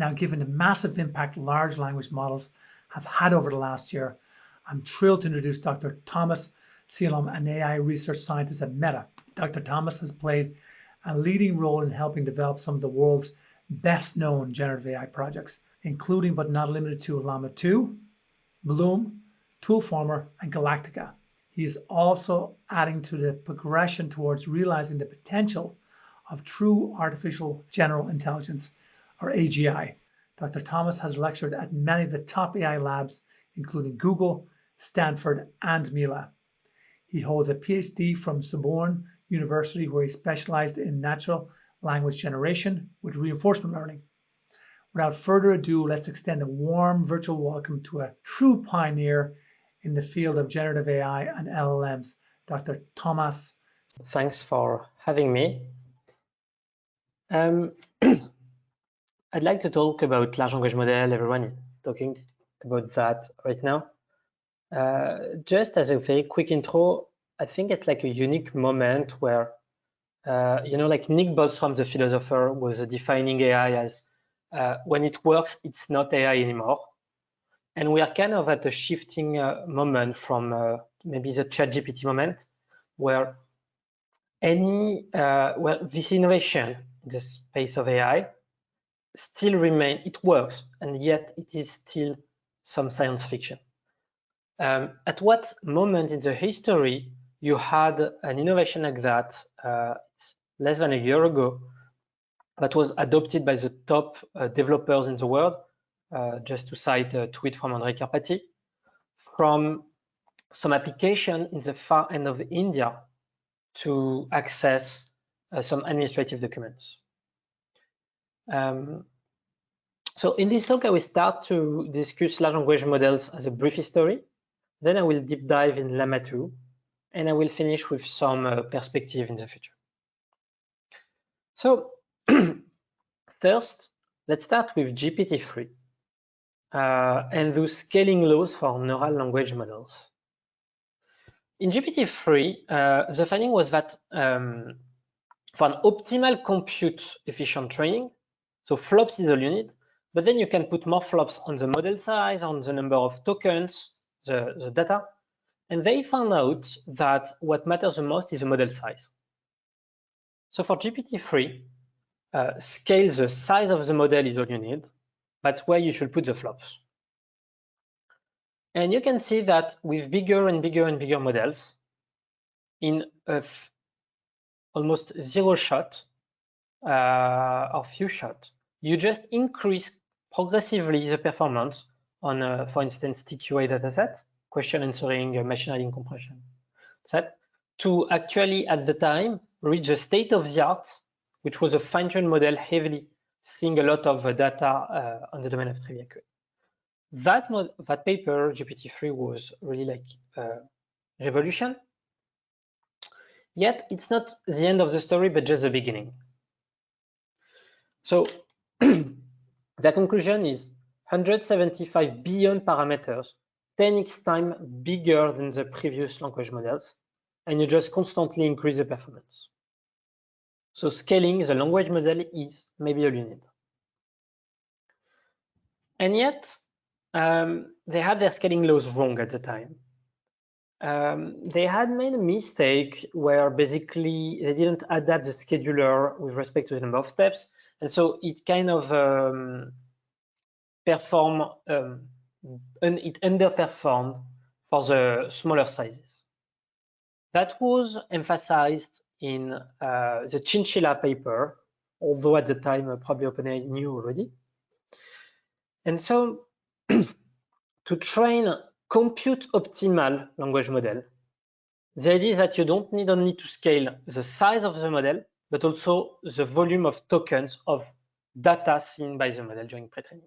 Now, given the massive impact large language models have had over the last year, I'm thrilled to introduce Dr. Thomas Scialom, an AI research scientist at MILA. Dr. Thomas has played a leading role in helping develop some of the world's best-known generative AI projects, including but not limited to Llama 2, Bloom, Toolformer, and Galactica. He is also adding to the progression towards realizing the potential of true artificial general intelligence, or AGI. Dr. Thomas has lectured at many of the top AI labs, including Google, Stanford, and MILA. He holds a PhD from Sorbonne University, where he specialized in natural language generation with reinforcement learning. Without further ado, let's extend a warm virtual welcome to a true pioneer in the field of generative AI and LLMs, Dr. Thomas. Thanks for having me. I'd like to talk about large language model. Everyone is talking about that right now. Just as a very quick intro, I think it's like a unique moment where, like Nick Bostrom, the philosopher, was defining AI as when it works, it's not AI anymore. And we are kind of at a shifting moment from maybe the ChatGPT moment, where this innovation in the space of AI still remain, it works, and yet it is still some science fiction. At what moment in the history you had an innovation like that, less than a year ago, that was adopted by the top developers in the world, just to cite a tweet from Andrei Karpathy, from some application in the far end of India to access some administrative documents. So in this talk, I will start to discuss large language models as a brief history. Then I will deep dive in Llama 2, and I will finish with some perspective in the future. So first, let's start with GPT-3 and those scaling laws for neural language models. In GPT-3, the finding was that for an optimal compute efficient training, so flops is all you need, but then you can put more flops on the model size, on the number of tokens, the data, and they found out that what matters the most is the model size. So for GPT-3, scale the size of the model is all you need. That's where you should put the flops. And you can see that with bigger and bigger and bigger models, in almost zero shot or few shots, you just increase progressively the performance on, for instance, TQA dataset, question answering, machine learning compression set, to actually at the time reach the state of the art, which was a fine-tuned model heavily seeing a lot of data on the domain of trivia query. That paper, GPT-3, was really like a revolution. Yet it's not the end of the story, but just the beginning. So the conclusion is 175 billion parameters, 10x time bigger than the previous language models, and you just constantly increase the performance. So scaling the language model is maybe all you need. And yet, they had their scaling laws wrong at the time. They had made a mistake where basically they didn't adapt the scheduler with respect to the number of steps, and so it kind of it underperformed for the smaller sizes. That was emphasized in the Chinchilla paper, although at the time probably OpenAI knew already. And so to train compute optimal language model, the idea is that you don't need only to scale the size of the model, but also the volume of tokens of data seen by the model during pre-training.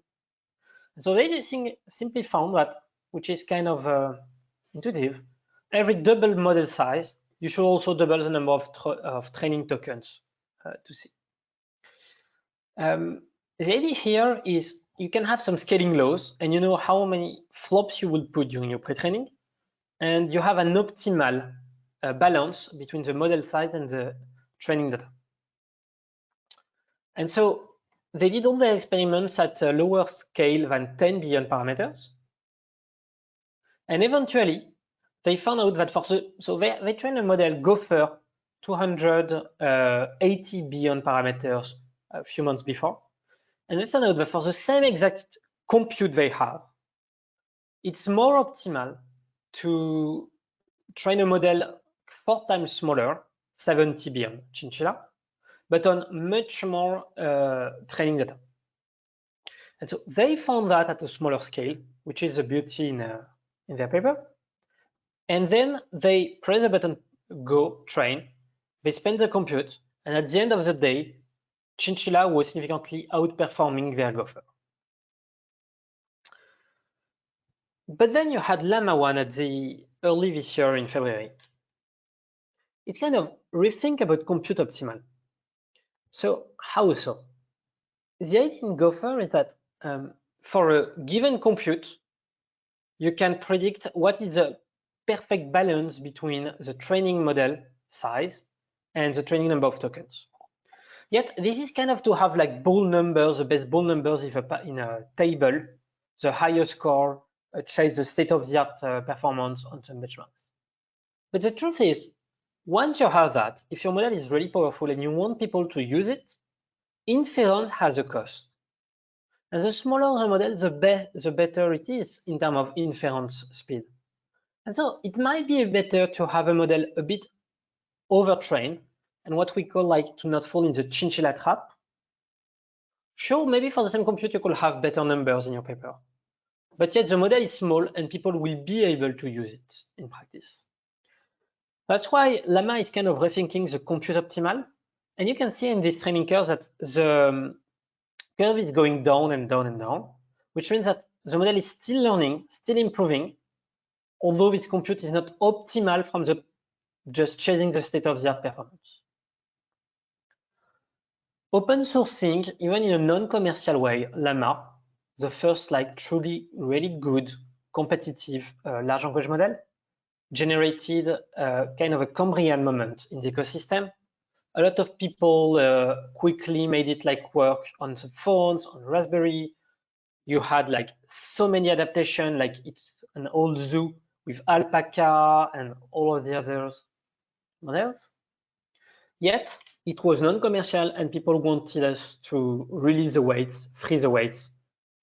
So they simply found that, which is kind of intuitive, every double model size, you should also double the number of training tokens to see. The idea here is you can have some scaling laws, and you know how many flops you will put during your pre-training, and you have an optimal balance between the model size and the training data. And so they did all their experiments at a lower scale than 10 billion parameters. And eventually, they found out that they trained a model Gopher 280 billion parameters a few months before. And they found out that for the same exact compute they have, it's more optimal to train a model 4 times smaller, 70 billion chinchilla, but on much more training data. And so they found that at a smaller scale, which is a beauty in their paper. And then they press the button, go, train. They spend the compute, and at the end of the day, chinchilla was significantly outperforming their Gopher. But then you had Llama 1 at the early this year in February. It kind of rethink about compute optimal. So how so? The idea in Gopher is that for a given compute, you can predict what is the perfect balance between the training model size and the training number of tokens. Yet this is kind of to have like bool numbers, the best bool numbers in a table, the higher score, chase the state-of-the-art performance on some benchmarks. But the truth is, once you have that, if your model is really powerful and you want people to use it, inference has a cost. And the smaller the model, the better it is in terms of inference speed. And so it might be better to have a model a bit overtrained and what we call like to not fall in the chinchilla trap. Sure, maybe for the same compute, you could have better numbers in your paper. But yet the model is small and people will be able to use it in practice. That's why Llama is kind of rethinking the compute optimal. And you can see in this training curve that the curve is going down and down and down, which means that the model is still learning, still improving, although this compute is not optimal from the just chasing the state-of-the-art performance. Open sourcing, even in a non-commercial way, Llama, the first like truly really good competitive large language model, generated kind of a Cambrian moment in the ecosystem. A lot of people quickly made it like work on the phones, on Raspberry. You had like so many adaptations, like it's an old zoo with alpaca and all of the other models. Yet it was non-commercial and people wanted us to release the weights, freeze the weights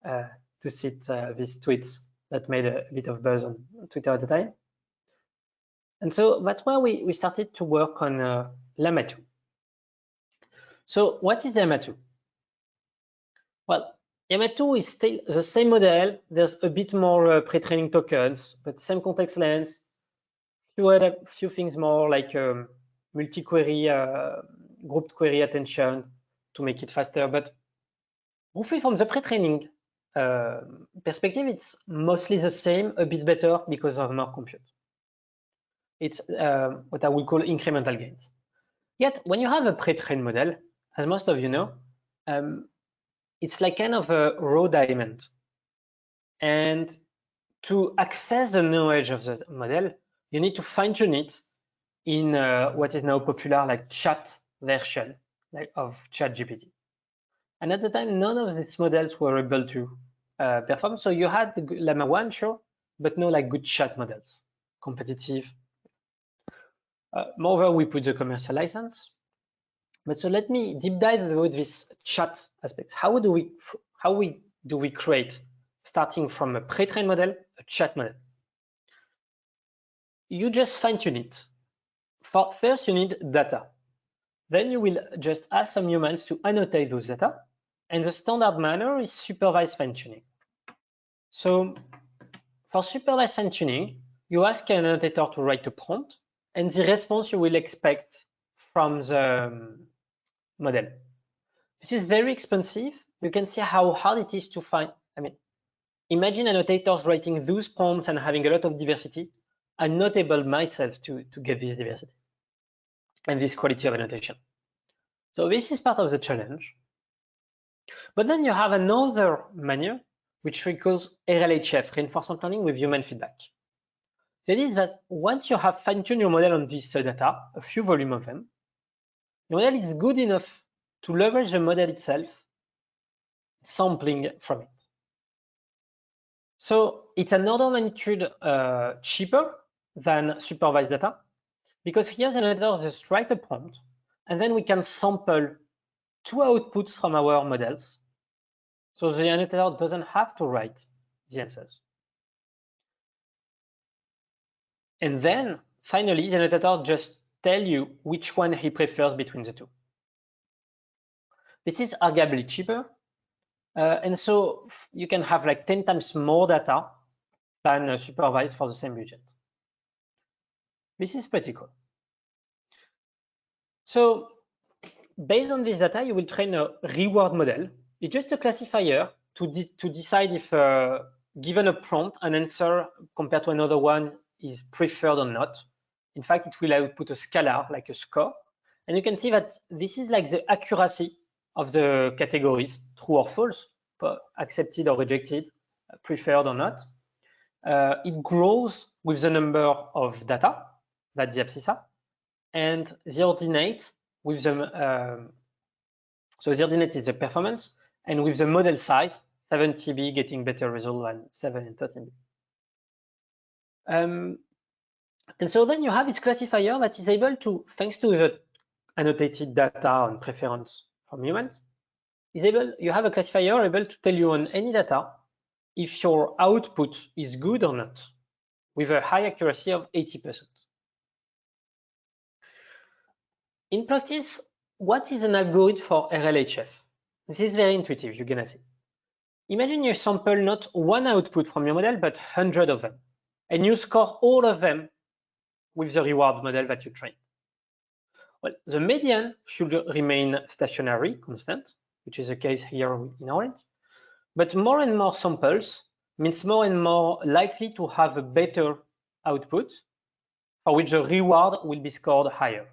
to see these tweets that made a bit of buzz on Twitter at the time. And so that's why we started to work on Llama 2. So what is Llama 2? Well, Llama 2 is still the same model. There's a bit more pre-training tokens, but same context length, few things more like multi-query, grouped query attention to make it faster. But roughly from the pre-training perspective, it's mostly the same, a bit better because of more compute. It's what I would call incremental gains. Yet when you have a pre-trained model, as most of you know, it's like kind of a raw diamond. And to access the knowledge of the model, you need to fine-tune it in what is now popular like chat version of ChatGPT. And at the time, none of these models were able to perform. So you had the Llama 1, sure, but no like good chat models, competitive. Moreover, we put the commercial license. But so let me deep dive about this chat aspect. How do we create, starting from a pre-trained model, a chat model? You just fine-tune it. First, you need data. Then you will just ask some humans to annotate those data. And the standard manner is supervised fine-tuning. So for supervised fine-tuning, you ask an annotator to write a prompt, and the response you will expect from the model. This is very expensive. You can see how hard it is to find. I mean, imagine annotators writing those prompts and having a lot of diversity. I'm not able myself to get this diversity and this quality of annotation. So this is part of the challenge. But then you have another manner, which we call RLHF, reinforcement learning with human feedback. That is that once you have fine-tuned your model on this data, a few volume of them, your model is good enough to leverage the model itself sampling from it. So it's an order of magnitude cheaper than supervised data, because here the annotator just write a prompt, and then we can sample 2 outputs from our models. So the annotator doesn't have to write the answers. And then finally, the annotator just tell you which one he prefers between the two. This is arguably cheaper. And so you can have like 10 times more data than supervised for the same budget. This is pretty cool. So based on this data, you will train a reward model. It's just a classifier to decide if given a prompt, an answer compared to another one is preferred or not. In fact, it will output a scalar, like a score. And you can see that this is like the accuracy of the categories, true or false, accepted or rejected, preferred or not. It grows with the number of data, that's the abscissa, and the ordinate with the, so the ordinate is the performance, and with the model size, 7 TB getting better result than 7 and 13 B. And so then you have its classifier that is able to, thanks to the annotated data on preference from humans, you have a classifier able to tell you on any data if your output is good or not, with a high accuracy of 80%. In practice, what is an algorithm for RLHF? This is very intuitive, you're gonna see. Imagine you sample not one output from your model, but 100 of them, and you score all of them with the reward model that you train. Well, the median should remain stationary, constant, which is the case here in orange. But more and more samples means more and more likely to have a better output, for which the reward will be scored higher.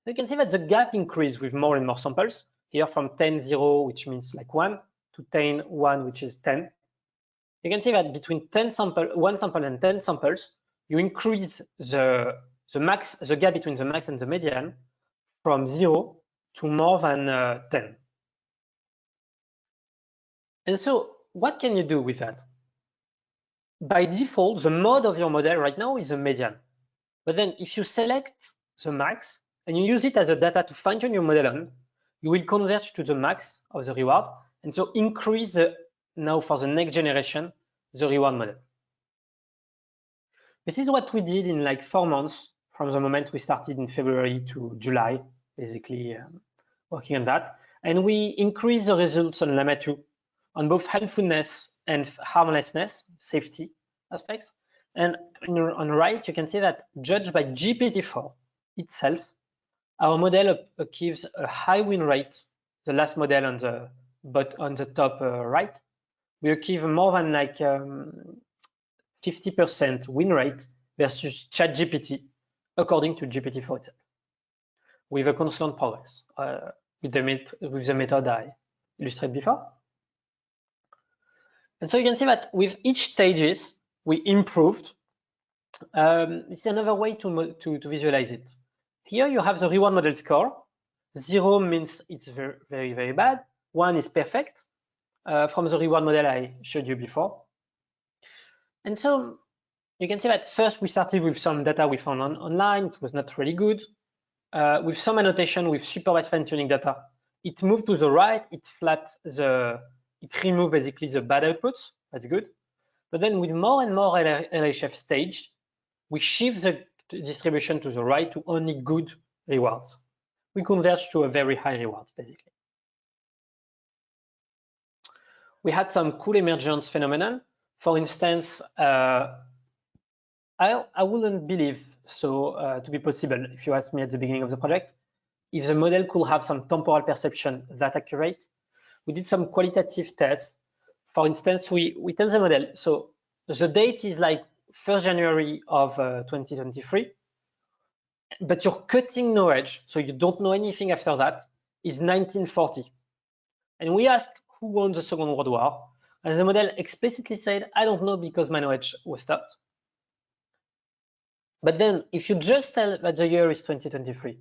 So you can see that the gap increases with more and more samples, here from 10, 0, which means like 1, to 10, 1, which is 10. You can see that between 1 sample and 10 samples, you increase the gap between the max and the median from 0 to more than 10. And so what can you do with that? By default, the mode of your model right now is a median. But then if you select the max and you use it as a data to fine-tune your model on, you will converge to the max of the reward, and so increase now for the next generation, the reward model. This is what we did in like 4 months from the moment we started in February to July, basically working on that. And we increased the results on Llama 2 on both helpfulness and harmlessness, safety aspects. And on the right, you can see that judged by GPT-4 itself, our model achieves a high win rate. The last model on the top right, we achieve more than like 50% win rate versus ChatGPT, according to GPT-4 itself, with a constant progress with the method I illustrated before. And so you can see that with each stages, we improved. It's another way to visualize it. Here you have the reward model score. 0 means it's very, very, very bad. 1 is perfect from the reward model I showed you before. And so you can see that first we started with some data we found online. It was not really good. With some annotation with supervised fine-tuning data, it moved to the right. It removed basically the bad outputs. That's good. But then with more and more LLHF stage, we shift the distribution to the right to only good rewards. We converge to a very high reward, basically. We had some cool emergence phenomenon. For instance, I wouldn't believe so to be possible if you asked me at the beginning of the project, if the model could have some temporal perception that accurate. We did some qualitative tests. For instance, we tell the model, so the date is like 1st January of 2023, but your cutting knowledge, so you don't know anything after that, is 1940. And we asked who won the Second World War, and the model explicitly said, I don't know because my knowledge was stopped. But then if you just tell that the year is 2023,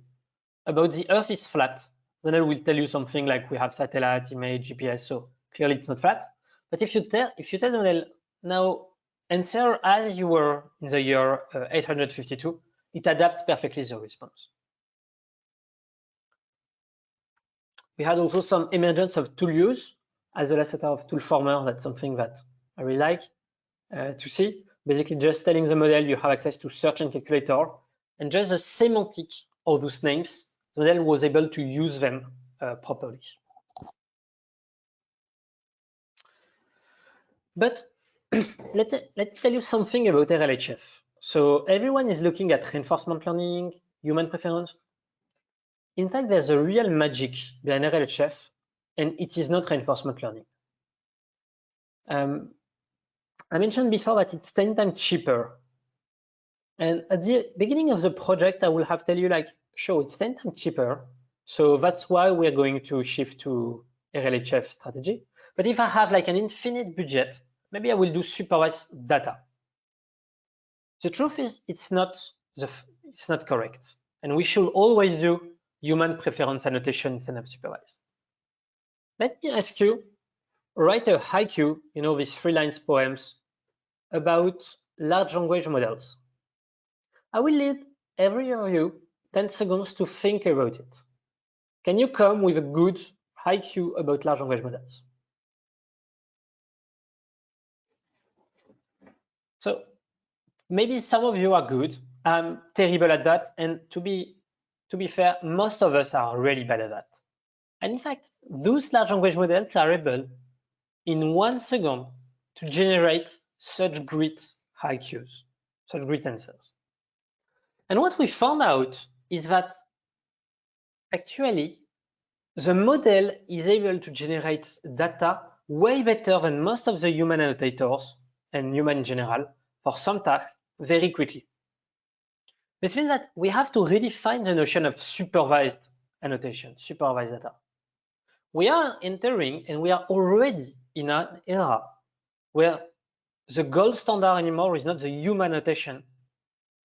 about the Earth is flat, then it will tell you something like we have satellite, image, GPS, so clearly it's not flat. But if you tell the model now answer as you were in the year 852, it adapts perfectly the response. We had also some emergence of tool use as the last set of Toolformer. That's something that I really like to see. Basically, just telling the model you have access to search and calculator, and just the semantic of those names, the model was able to use them properly. But let me tell you something about RLHF. So everyone is looking at reinforcement learning, human preference. In fact, there's a real magic behind RLHF, and it is not reinforcement learning. I mentioned before that it's 10 times cheaper. And at the beginning of the project, I will have tell you like, sure, it's 10 times cheaper. So that's why we're going to shift to RLHF strategy. But if I have like an infinite budget, maybe I will do supervised data. The truth is it's not correct. And we should always do human preference annotation instead of supervised. Let me ask you, write a haiku, you know, these 3 lines poems about large language models. I will leave every of you 10 seconds to think about it. Can you come with a good haiku about large language models? So maybe some of you are good. I'm terrible at that. And to be fair, most of us are really bad at that. And in fact, those large language models are able in 1 second to generate such great haikus, such great answers. And what we found out is that actually the model is able to generate data way better than most of the human annotators and human in general for some tasks very quickly. This means that we have to redefine the notion of supervised annotation, supervised data. We are entering and we are already in an era where the gold standard anymore is not the human annotation,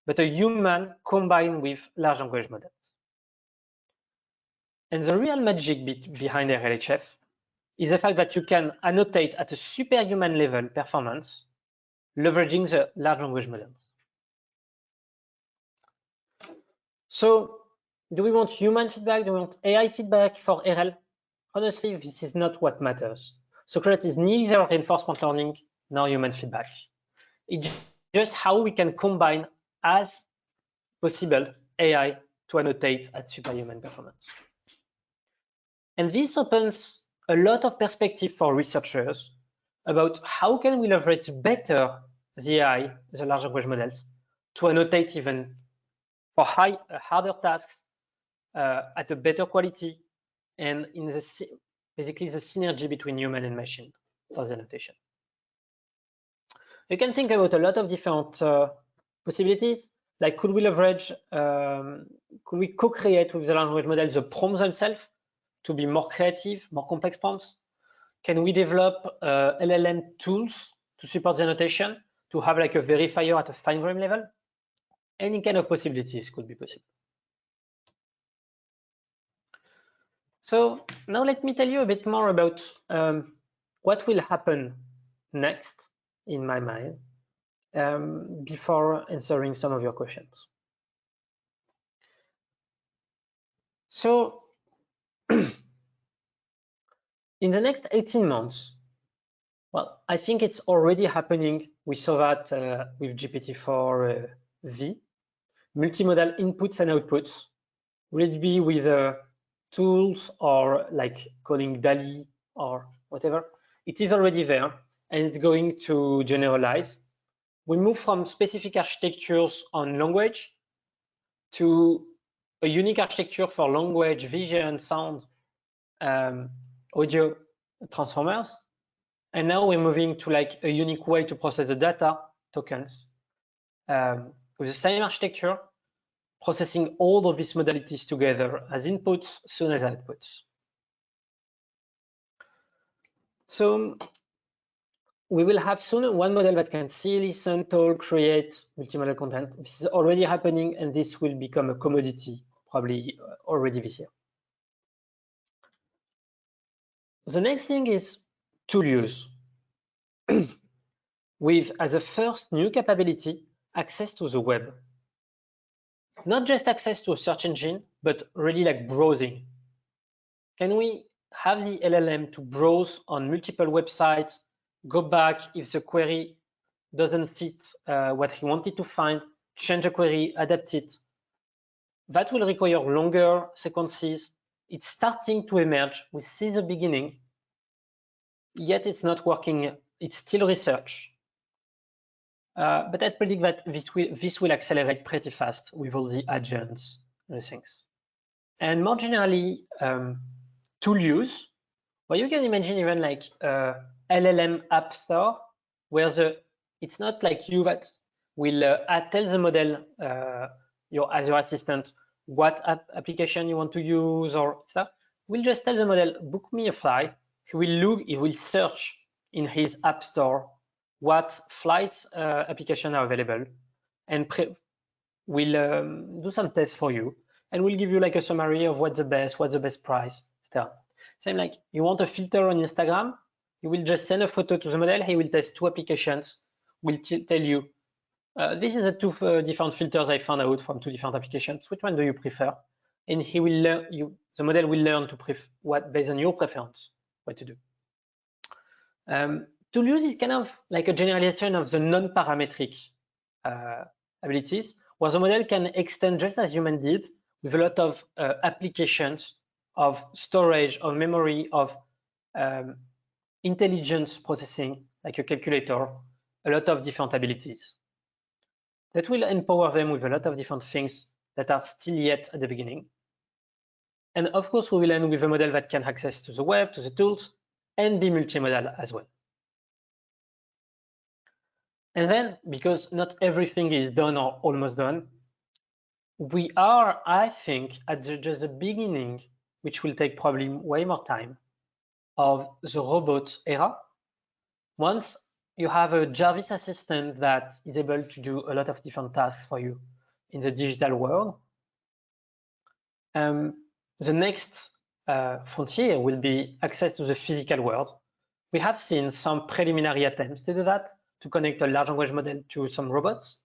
but a human combined with large language models. And the real magic behind RLHF is the fact that you can annotate at a superhuman level performance, leveraging the large language models. So do we want human feedback? Do we want AI feedback for RL? Honestly, this is not what matters. Socrates is neither reinforcement learning nor human feedback. It's just how we can combine as possible AI to annotate at superhuman performance. And this opens a lot of perspective for researchers about how can we leverage better the AI, the large language models, to annotate even for harder tasks at a better quality and in basically the synergy between human and machine for the annotation. You can think about a lot of different possibilities, like could we leverage, could we co-create with the large language model the prompts themselves to be more creative, more complex prompts? Can we develop LLM tools to support the annotation, to have like a verifier at a fine-grained level? Any kind of possibilities could be possible. So now let me tell you a bit more about what will happen next in my mind before answering some of your questions. So in the next 18 months, well, I think it's already happening. We saw that with GPT-4 V, multimodal inputs and outputs. Will it be with tools or like calling DALI or whatever? It is already there and it's going to generalize. We move from specific architectures on language to a unique architecture for language, vision, sound, audio transformers. And now we're moving to like a unique way to process the data, tokens, with the same architecture, processing all of these modalities together as inputs, soon as outputs. So we will have soon one model that can see, listen, talk, create multimodal content. This is already happening, and this will become a commodity probably already this year. The next thing is tool use, with as a first new capability, access to the web. Not just access to a search engine, but really like browsing. Can we have the LLM to browse on multiple websites, go back if the query doesn't fit what he wanted to find, change the query, adapt it? That will require longer sequences. It's starting to emerge. We see the beginning, yet it's not working. It's still research. But I predict that this will accelerate pretty fast with all the agents and things. And more generally, tool use, well, you can imagine even like LLM app store, where it's not like you that will tell the model, as your assistant, what application you want to use or stuff. We'll just tell the model, book me a flight. He will search in his app store what flights application are available, and we'll do some tests for you, and we'll give you like a summary of what's the best price, stuff. Same like you want a filter on Instagram, you will just send a photo to the model, he will test 2 applications, will tell you, this is the 2 different filters I found out from 2 different applications, which one do you prefer? And he will learn, the model will learn to based on your preference, what to do. Tool use is kind of like a generalization of the non-parametric abilities, where the model can extend just as human did, with a lot of applications of storage, of memory, of intelligence processing, like a calculator, a lot of different abilities. That will empower them with a lot of different things that are still yet at the beginning. And of course, we will end with a model that can access to the web, to the tools, and be multimodal as well. And then, because not everything is done or almost done, we are, I think, at just the beginning, which will take probably way more time, of the robot era. Once you have a Jarvis assistant that is able to do a lot of different tasks for you in the digital world, the next frontier will be access to the physical world. We have seen some preliminary attempts to do that, to connect a large language model to some robots.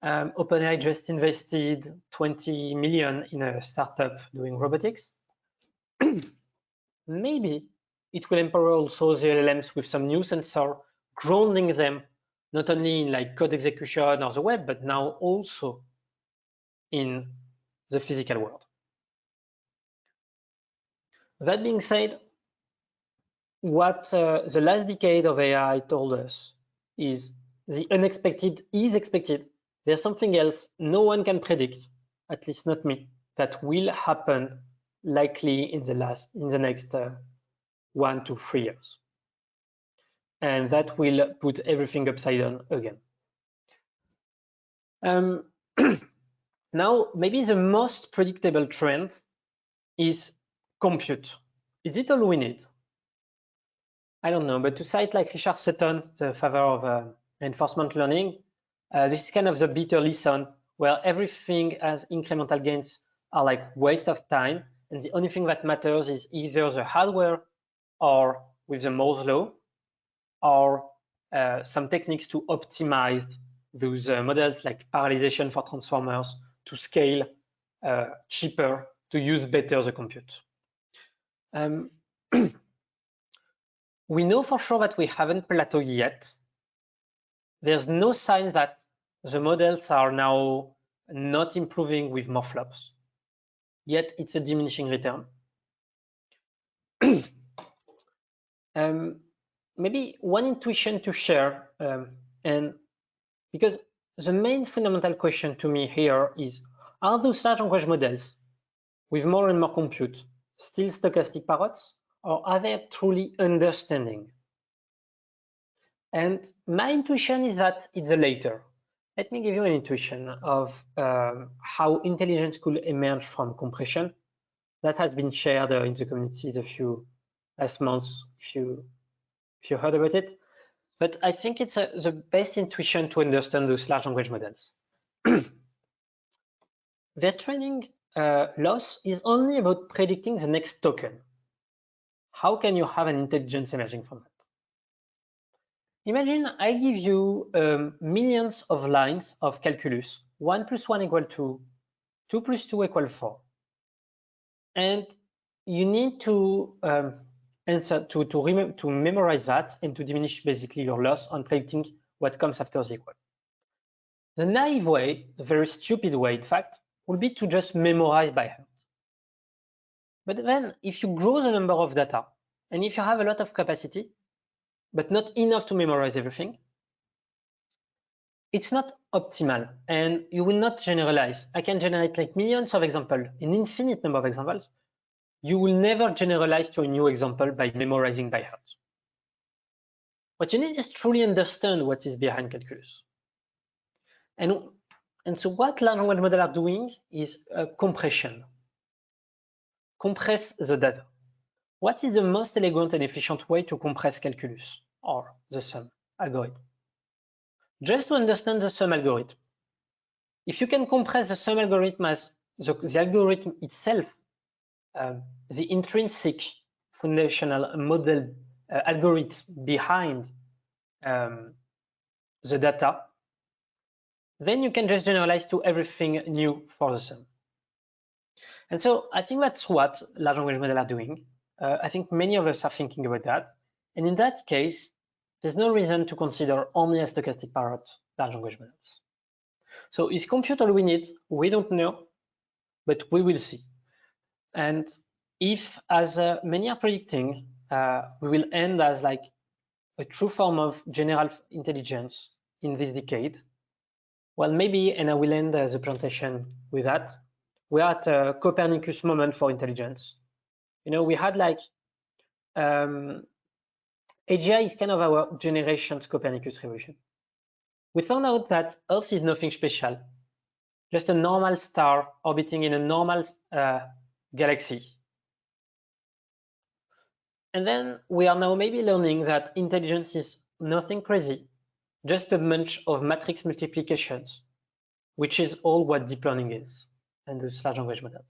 OpenAI just invested 20 million in a startup doing robotics. Maybe it will empower also the LLMs with some new sensor, grounding them not only in like code execution or the web, but now also in the physical world. That being said, what the last decade of AI told us is the unexpected is expected. There's something else no one can predict, at least not me, that will happen likely in the next 1 to 3 years. And that will put everything upside down again. Now, maybe the most predictable trend is compute. Is it all we need? I don't know, but to cite like Richard Sutton, the father of reinforcement learning, this is kind of the bitter lesson where everything as incremental gains are like waste of time, and the only thing that matters is either the hardware or with the Moore's law, or some techniques to optimize those models like parallelization for transformers to scale cheaper, to use better the compute. We know for sure that we haven't plateaued yet. There's no sign that the models are now not improving with more flops, yet it's a diminishing return. Maybe one intuition to share, and because the main fundamental question to me here is, are those large language models with more and more compute still stochastic parrots, or are they truly understanding? And my intuition is that it's the later. Let me give you an intuition of how intelligence could emerge from compression. That has been shared in the community a few last months, if you heard about it. But I think it's the best intuition to understand those large language models. Their training loss is only about predicting the next token. how can you have an intelligence emerging from that? Imagine I give you millions of lines of calculus, 1 + 1 = 2, 2 + 2 = 4. And you need to answer to memorize that and to diminish basically your loss on predicting what comes after the equal. The naive way, the very stupid way, in fact, would be to just memorize by heart. But then if you grow the number of data, and if you have a lot of capacity, but not enough to memorize everything, it's not optimal, and you will not generalize. I can generate like millions of examples, an infinite number of examples. You will never generalize to a new example by memorizing by heart. What you need is truly understand what is behind calculus. And so what large language models are doing is compression. Compress the data. What is the most elegant and efficient way to compress calculus or the sum algorithm? Just to understand the sum algorithm. If you can compress the sum algorithm as the algorithm itself, the intrinsic foundational model algorithm behind the data, then you can just generalize to everything new for the sum. And so I think that's what large language models are doing. I think many of us are thinking about that. And in that case, there's no reason to consider only a stochastic parrot large language models. So is compute all we need? We don't know, but we will see. And if, as many are predicting, we will end as like a true form of general intelligence in this decade, well, maybe, and I will end the presentation with that, we are at a Copernicus moment for intelligence. You know, we had like, AGI is kind of our generation's Copernicus revolution. We found out that Earth is nothing special, just a normal star orbiting in a normal galaxy. And then we are now maybe learning that intelligence is nothing crazy, just a bunch of matrix multiplications, which is all what deep learning is, and those large language models.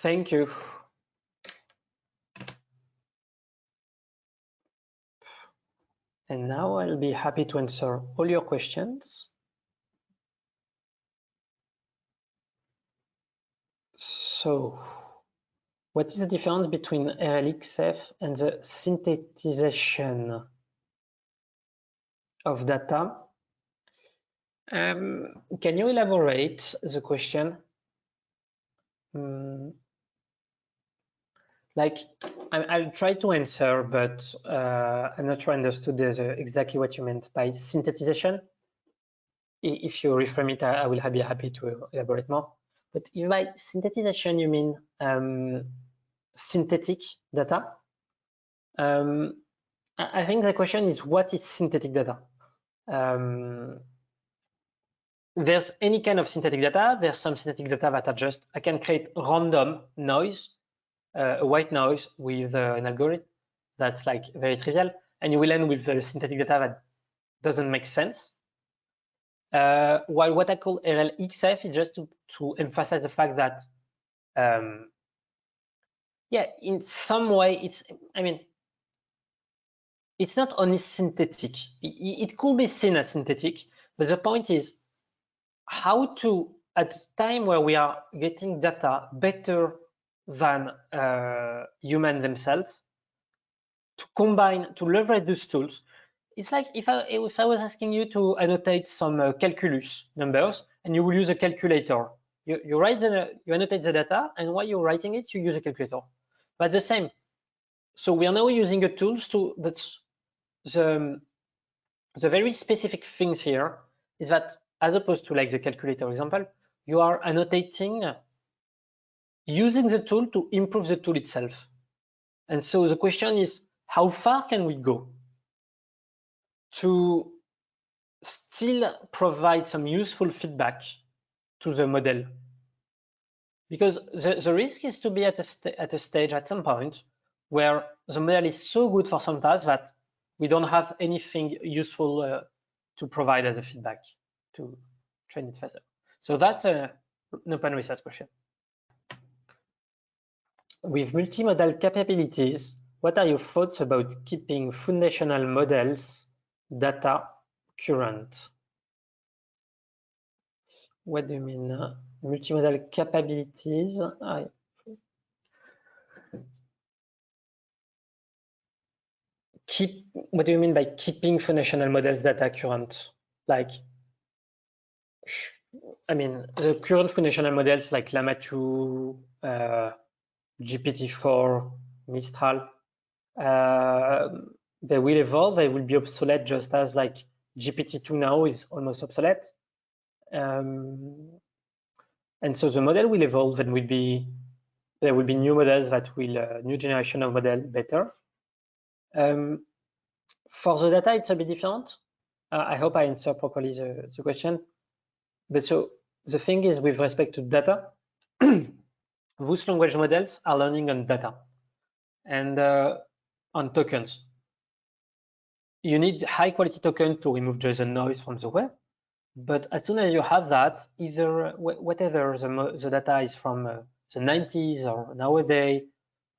Thank you. And now I'll be happy to answer all your questions. So, what is the difference between RLHF and the synthesization of data? Can you elaborate the question? Like, I'll try to answer, but I'm not sure I understood exactly what you meant by synthesization. If you reframe it, I will be happy to elaborate more. But if by synthesization you mean synthetic data, I think the question is, what is synthetic data? There's any kind of synthetic data. There's some synthetic data that are just, I can create random noise, a white noise with an algorithm that's like very trivial, and you will end with the synthetic data that doesn't make sense. While what I call RLHF is just to emphasize the fact that, yeah, in some way, it's not only synthetic. It could be seen as synthetic, but the point is how to, at a time where we are getting data better than humans themselves, to combine, to leverage those tools. It's like if I was asking you to annotate some calculus numbers, and you will use a calculator. You annotate the data, and while you're writing it, you use a calculator. But the same. So we are now using a tools to, but the very specific things here is that, as opposed to like the calculator example, you are annotating using the tool to improve the tool itself. And so the question is, how far can we go to still provide some useful feedback to the model? Because the risk is to be at a stage at some point where the model is so good for some tasks that we don't have anything useful to provide as a feedback to train it faster. So that's an open research question. with multimodal capabilities, what are your thoughts about keeping foundational models data current? What do you mean? Multimodal capabilities? What do you mean by keeping foundational models data current? Like, I mean, the current foundational models like Llama 2, GPT-4, Mistral, they will evolve, they will be obsolete just as like GPT-2 now is almost obsolete. And so the model will evolve and there will be new models that will, new generation of model better. For the data, it's a bit different. I hope I answer properly the question. But so the thing is, with respect to data, those language models are learning on data and on tokens. You need high quality token to remove just the noise from the web. But as soon as you have that, either whatever the data is from the 90s or nowadays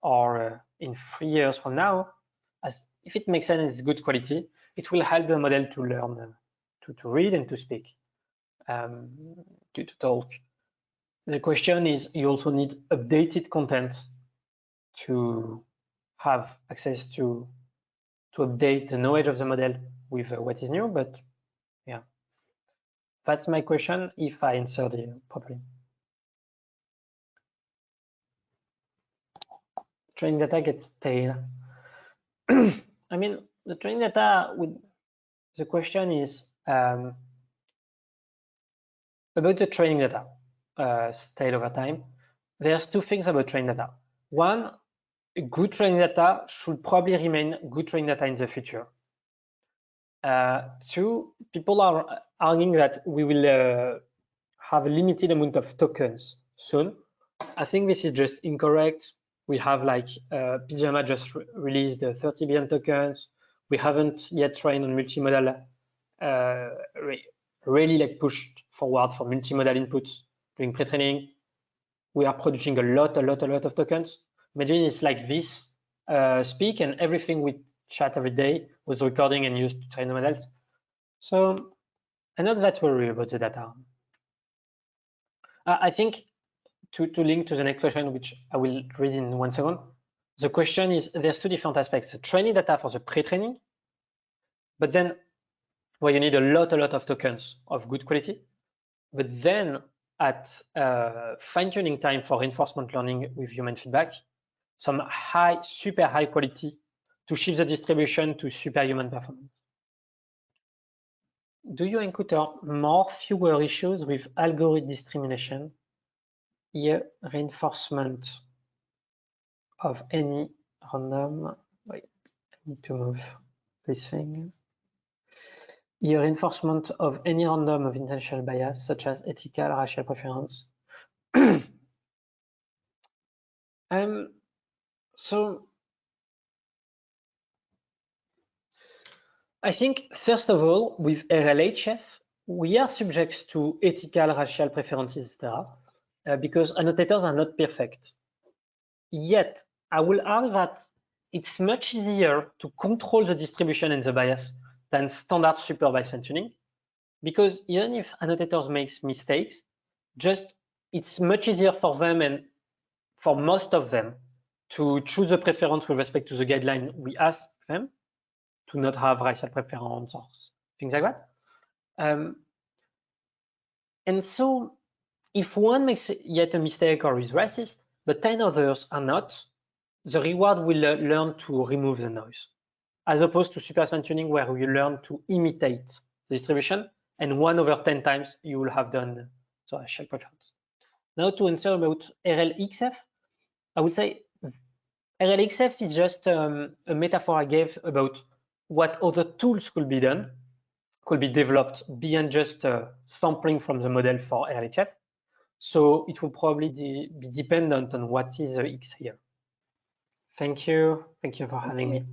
or in 3 years from now, if it makes sense and it's good quality, it will help the model to learn, to read and to speak, to talk. The question is, you also need updated content to have access to update the knowledge of the model with what is new. But yeah, that's my question, if I answered it properly. Training data gets stale. I mean, the training data, the question is about the training data stale over time. There's two things about training data. One, good training data should probably remain good training data in the future. Two, people are arguing that we will have a limited amount of tokens soon. I think this is just incorrect. We have like Pyjama just released 30 billion tokens. We haven't yet trained on multimodal, really like pushed forward for multimodal inputs doing pre-training. We are producing a lot of tokens. Imagine it's like this speak and everything we chat every day was recording and used to train the models. So I'm not that worried about the data. I think to link to the next question, which I will read in 1 second, the question is, there's two different aspects. The training data for the pre-training, but then where you need a lot of tokens of good quality. But then at fine-tuning time for reinforcement learning with human feedback, some super high quality to shift the distribution to superhuman performance. Do you encounter fewer issues with algorithm discrimination? Here, reinforcement of any random, wait, I need to move this thing. Here, reinforcement of any random of intentional bias, such as ethical, racial preference. So I think, first of all, with RLHF, we are subject to ethical, racial preferences, etc. Because annotators are not perfect. Yet, I will argue that it's much easier to control the distribution and the bias than standard supervised fine-tuning, because even if annotators make mistakes, it's much easier for them and for most of them to choose a preference with respect to the guideline we ask them, to not have racial preference or things like that. And so if one makes yet a mistake or is racist, but 10 others are not, the reward will learn to remove the noise, as opposed to super fine-tuning where you learn to imitate the distribution, and 1 over 10 times you will have done the racial preference. Now to answer about RLHF, I would say RLHF is just a metaphor I gave about what other tools could be done, could be developed beyond just sampling from the model for RLHF. So it will probably be dependent on what is the X here. Thank you. Thank you for having me.